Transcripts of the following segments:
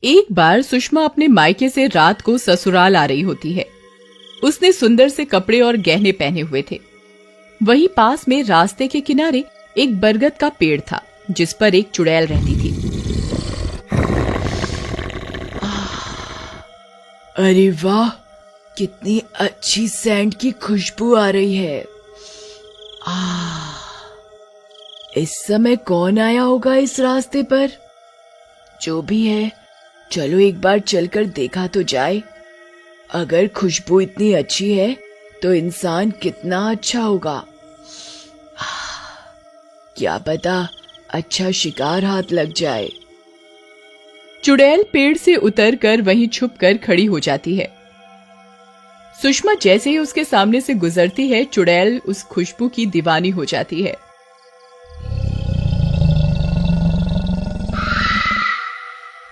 एक बार सुषमा अपने मायके से रात को ससुराल आ रही होती है। उसने सुंदर से कपड़े और गहने पहने हुए थे। वहीं पास में रास्ते के किनारे एक बरगद का पेड़ था जिस पर एक चुड़ैल रहती थी। अरे वाह, कितनी अच्छी सेंट की खुशबू आ रही है। इस समय कौन आया होगा इस रास्ते पर? जो भी है, चलो एक बार चलकर देखा तो जाए। अगर खुशबू इतनी अच्छी है तो इंसान कितना अच्छा होगा। क्या पता अच्छा शिकार हाथ लग जाए। चुड़ैल पेड़ से उतरकर वहीं छुपकर खड़ी हो जाती है। सुषमा जैसे ही उसके सामने से गुजरती है, चुड़ैल उस खुशबू की दीवानी हो जाती है।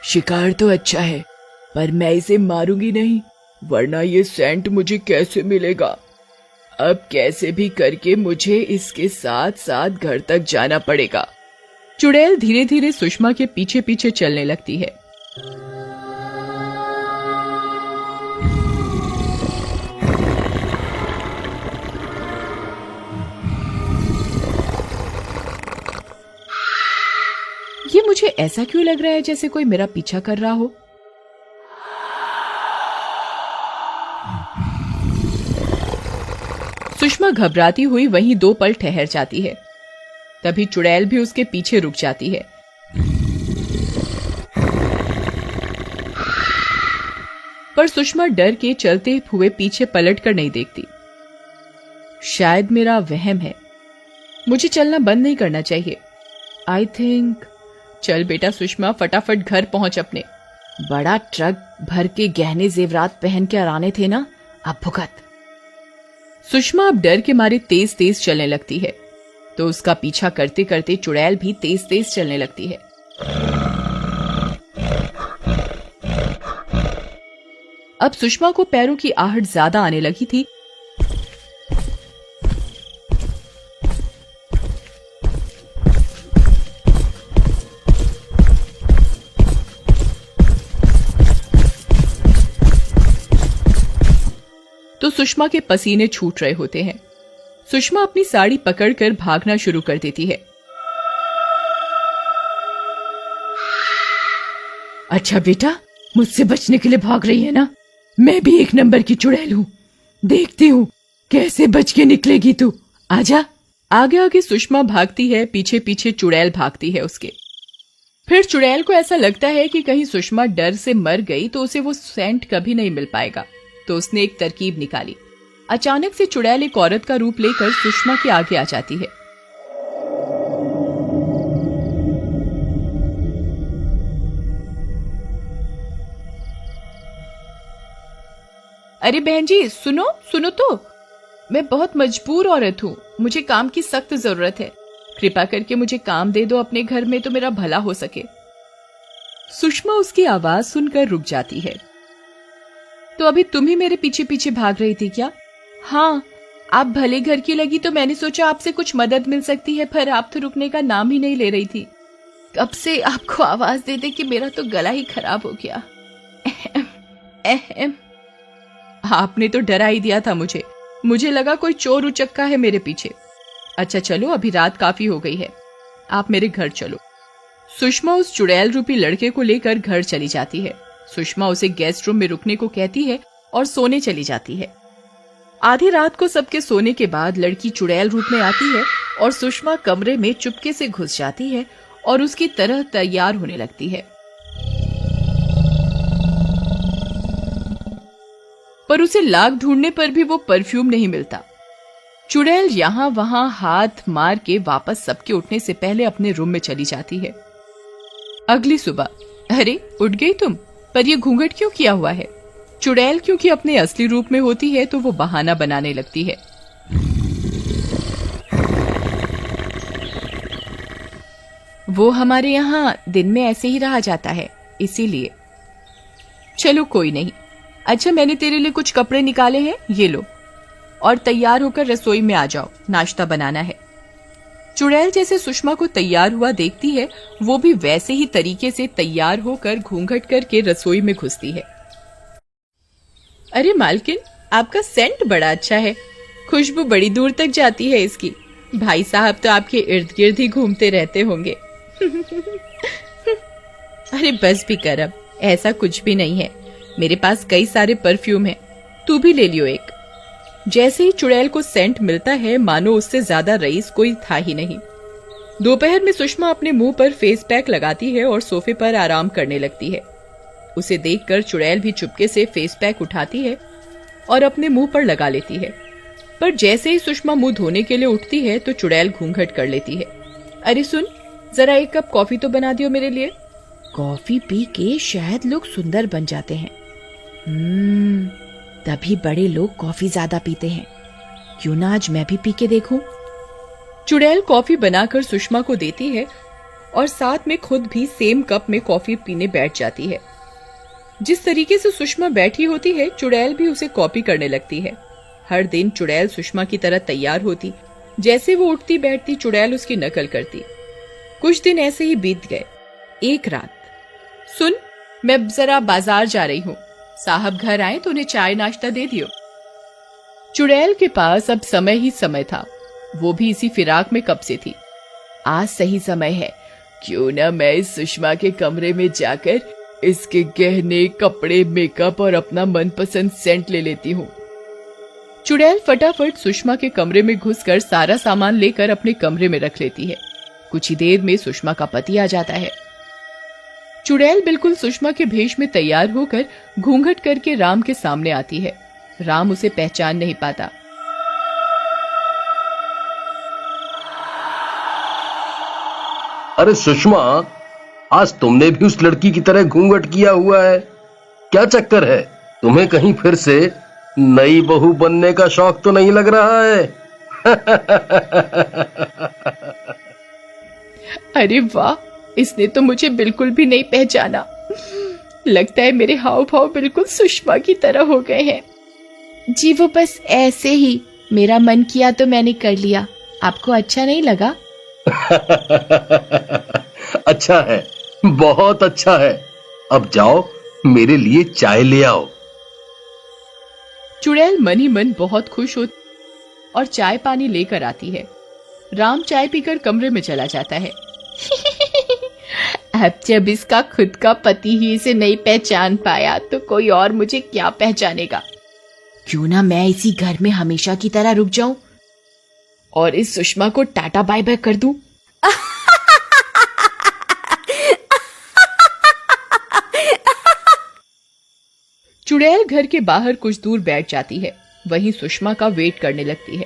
शिकार तो अच्छा है, पर मैं इसे मारूंगी नहीं, वरना ये सेंट मुझे कैसे मिलेगा। अब कैसे भी करके मुझे इसके साथ साथ घर तक जाना पड़ेगा। चुड़ैल धीरे धीरे सुषमा के पीछे पीछे चलने लगती है। ये मुझे ऐसा क्यों लग रहा है जैसे कोई मेरा पीछा कर रहा हो। सुषमा घबराती हुई वहीं 2 पल ठहर जाती है। तभी चुड़ैल भी उसके पीछे रुक जाती है। पर सुषमा डर के चलते हुए पीछे पलट कर नहीं देखती। शायद मेरा वहम है, मुझे चलना बंद नहीं करना चाहिए। आई थिंक चल बेटा सुषमा, फटाफट घर पहुंच अपने। बड़ा ट्रक भर के गहने जेवरात पहन के आने थे ना, अब भुगत। सुषमा अब डर के मारे तेज तेज चलने लगती है, तो उसका पीछा करते करते चुड़ैल भी तेज तेज चलने लगती है। अब सुषमा को पैरों की आहट ज्यादा आने लगी थी। तो सुषमा के पसीने छूट रहे होते हैं। सुषमा अपनी साड़ी पकड़कर भागना शुरू कर देती है। अच्छा बेटा, मुझसे बचने के लिए भाग रही है ना? मैं भी एक नंबर की चुड़ैल हूँ, देखती हूँ कैसे बच के निकलेगी तू। आजा। आगे आगे सुषमा भागती है, पीछे पीछे चुड़ैल भागती है उसके। फिर चुड़ैल को ऐसा लगता है कि कहीं सुषमा डर से मर गई तो उसे वो सेंट कभी नहीं मिल पाएगा। तो उसने एक तरकीब निकाली। अचानक से चुड़ैल एक औरत का रूप लेकर सुषमा के आगे आ जाती है। अरे बहन जी, सुनो सुनो तो, मैं बहुत मजबूर औरत हूँ, मुझे काम की सख्त जरूरत है। कृपा करके मुझे काम दे दो अपने घर में, तो मेरा भला हो सके। सुषमा उसकी आवाज सुनकर रुक जाती है। तो अभी तुम ही मेरे पीछे पीछे भाग रही थी क्या? हाँ, आप भले घर की लगी तो मैंने सोचा आपसे कुछ मदद मिल सकती है, पर आप तो रुकने का नाम ही नहीं ले रही थी। कब से आपको आवाज दे दे कि मेरा तो गला ही खराब हो गया। आपने तो डरा ही दिया था मुझे लगा कोई चोर उचक्का है मेरे पीछे। अच्छा चलो, अभी रात काफी हो गई है, आप मेरे घर चलो। सुषमा उस चुड़ैल रूपी लड़के को लेकर घर चली जाती है। सुषमा उसे गेस्ट रूम में रुकने को कहती है और सोने चली जाती है। आधी रात को सबके सोने के बाद लड़की चुड़ैल रूप में आती है और सुषमा कमरे में चुपके से घुस जाती है और उसकी तरह तैयार होने लगती है। पर उसे लाख ढूंढने पर भी वो परफ्यूम नहीं मिलता। चुड़ैल यहाँ वहां हाथ मार के वापस सबके उठने से पहले अपने रूम में चली जाती है। अगली सुबह, अरे उठ गई तुम, पर ये घूंघट क्यों किया हुआ है? चुड़ैल क्योंकि अपने असली रूप में होती है तो वो बहाना बनाने लगती है। वो हमारे यहाँ दिन में ऐसे ही रहा जाता है, इसीलिए। चलो कोई नहीं। अच्छा, मैंने तेरे लिए कुछ कपड़े निकाले हैं, ये लो, और तैयार होकर रसोई में आ जाओ, नाश्ता बनाना है। चुड़ैल जैसे सुषमा को तैयार हुआ देखती है, वो भी वैसे ही तरीके से तैयार होकर घूंघट करके रसोई में घुसती है। अरे मालकिन, आपका सेंट बड़ा अच्छा है, खुशबू बड़ी दूर तक जाती है इसकी। भाई साहब तो आपके इर्द गिर्द ही घूमते रहते होंगे। अरे बस भी कर अब, ऐसा कुछ भी नहीं है, मेरे पास कई सारे परफ्यूम हैं, तू भी ले लियो एक। जैसे ही चुड़ैल को सेंट मिलता है, मानो उससे ज्यादा रईस कोई था ही नहीं। दोपहर में सुषमा अपने मुंह पर फेस पैक लगाती है और सोफे पर आराम करने लगती है। उसे देखकर चुड़ैल भी चुपके से फेस पैक उठाती है और अपने मुंह पर लगा लेती है। पर जैसे ही सुषमा मुंह धोने के लिए उठती है तो चुड़ैल घूंघट कर लेती है। अरे सुन, जरा एक कप कॉफी तो बना दियो मेरे लिए। कॉफी पी के शायद लोग सुंदर बन जाते हैं। तभी बड़े लोग कॉफी ज्यादा पीते हैं। क्यों ना आज मैं भी पी के देखूं? चुड़ैल कॉफी बनाकर सुषमा को देती है और साथ में खुद भी सेम कप में कॉफी पीने बैठ जाती है। जिस तरीके से सुषमा बैठी होती है, चुड़ैल भी उसे कॉपी करने लगती है। हर दिन चुड़ैल सुषमा की तरह तैयार होती, जैसे वो उठती बैठती चुड़ैल उसकी नकल करती। कुछ दिन ऐसे ही बीत गए। एक रात, सुन, मैं जरा बाजार जा रही हूँ, साहब घर आए तो उन्हें चाय नाश्ता दे दियो। चुड़ैल के पास अब समय ही समय था, वो भी इसी फिराक में कब से थी। आज सही समय है, क्यों ना मैं इस सुषमा के कमरे में जाकर इसके गहने, कपड़े, मेकअप और अपना मनपसंद सेंट ले लेती हूँ। चुड़ैल फटाफट सुषमा के कमरे में घुसकर सारा सामान लेकर अपने कमरे में रख लेती है। कुछ ही देर में सुषमा का पति आ जाता है। चुड़ैल बिल्कुल सुषमा के भेष में तैयार होकर घूंघट करके राम के सामने आती है। राम उसे पहचान नहीं पाता। अरे सुषमा, आज तुमने भी उस लड़की की तरह घूंघट किया हुआ है, क्या चक्कर है? तुम्हें कहीं फिर से नई बहू बनने का शौक तो नहीं लग रहा है? अरे वाह, इसने तो मुझे बिल्कुल भी नहीं पहचाना। लगता है मेरे हाव भाव बिल्कुल सुषमा की तरह हो गए हैं। जी वो बस ऐसे ही, मेरा मन किया तो मैंने कर लिया। आपको अच्छा नहीं लगा? अच्छा है, बहुत अच्छा है। अब जाओ मेरे लिए चाय ले आओ। चुड़ैल मन ही मन बहुत खुश होती और चाय पानी लेकर आती है। राम चाय पीकर कमरे में चला जाता है। अब जब इसका खुद का पति ही इसे नहीं पहचान पाया तो कोई और मुझे क्या पहचानेगा। क्यों ना मैं इसी घर में हमेशा की तरह रुक जाऊं और इस सुषमा को टाटा बाय बाय कर दूं। चुड़ैल घर के बाहर कुछ दूर बैठ जाती है, वहीं सुषमा का वेट करने लगती है।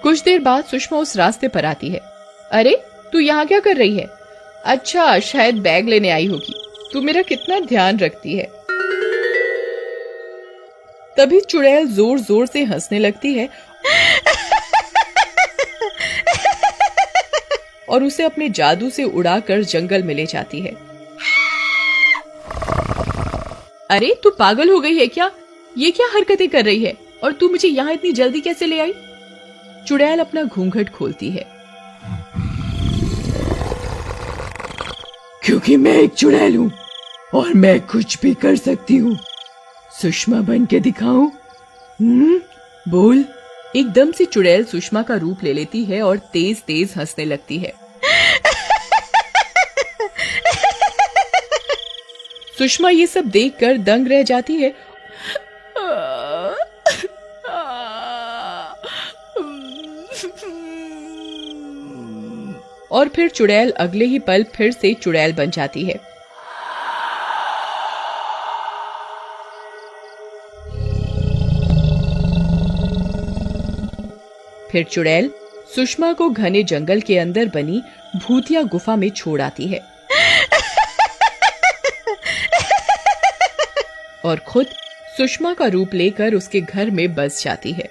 कुछ देर बाद सुषमा उस रास्ते पर आती है। अरे तू यहाँ क्या कर रही है? अच्छा, शायद बैग लेने आई होगी। तू मेरा कितना ध्यान रखती है। तभी चुड़ैल जोर जोर से हंसने लगती है और उसे अपने जादू से उड़ाकर जंगल में ले जाती है। अरे तू पागल हो गई है क्या? ये क्या हरकतें कर रही है? और तू मुझे यहाँ इतनी जल्दी कैसे ले आई? चुड़ैल अपना घूंघट खोलती है। क्योंकि मैं एक चुड़ैल हूँ और मैं कुछ भी कर सकती हूँ। सुषमा बन के दिखाऊं? बोल। एकदम से चुड़ैल सुषमा का रूप ले लेती है और तेज तेज हंसने लगती है। सुषमा ये सब देखकर दंग रह जाती है और फिर चुड़ैल अगले ही पल फिर से चुड़ैल बन जाती है। फिर चुड़ैल सुषमा को घने जंगल के अंदर बनी भूतिया गुफा में छोड़ आती है और खुद सुषमा का रूप लेकर उसके घर में बस जाती है।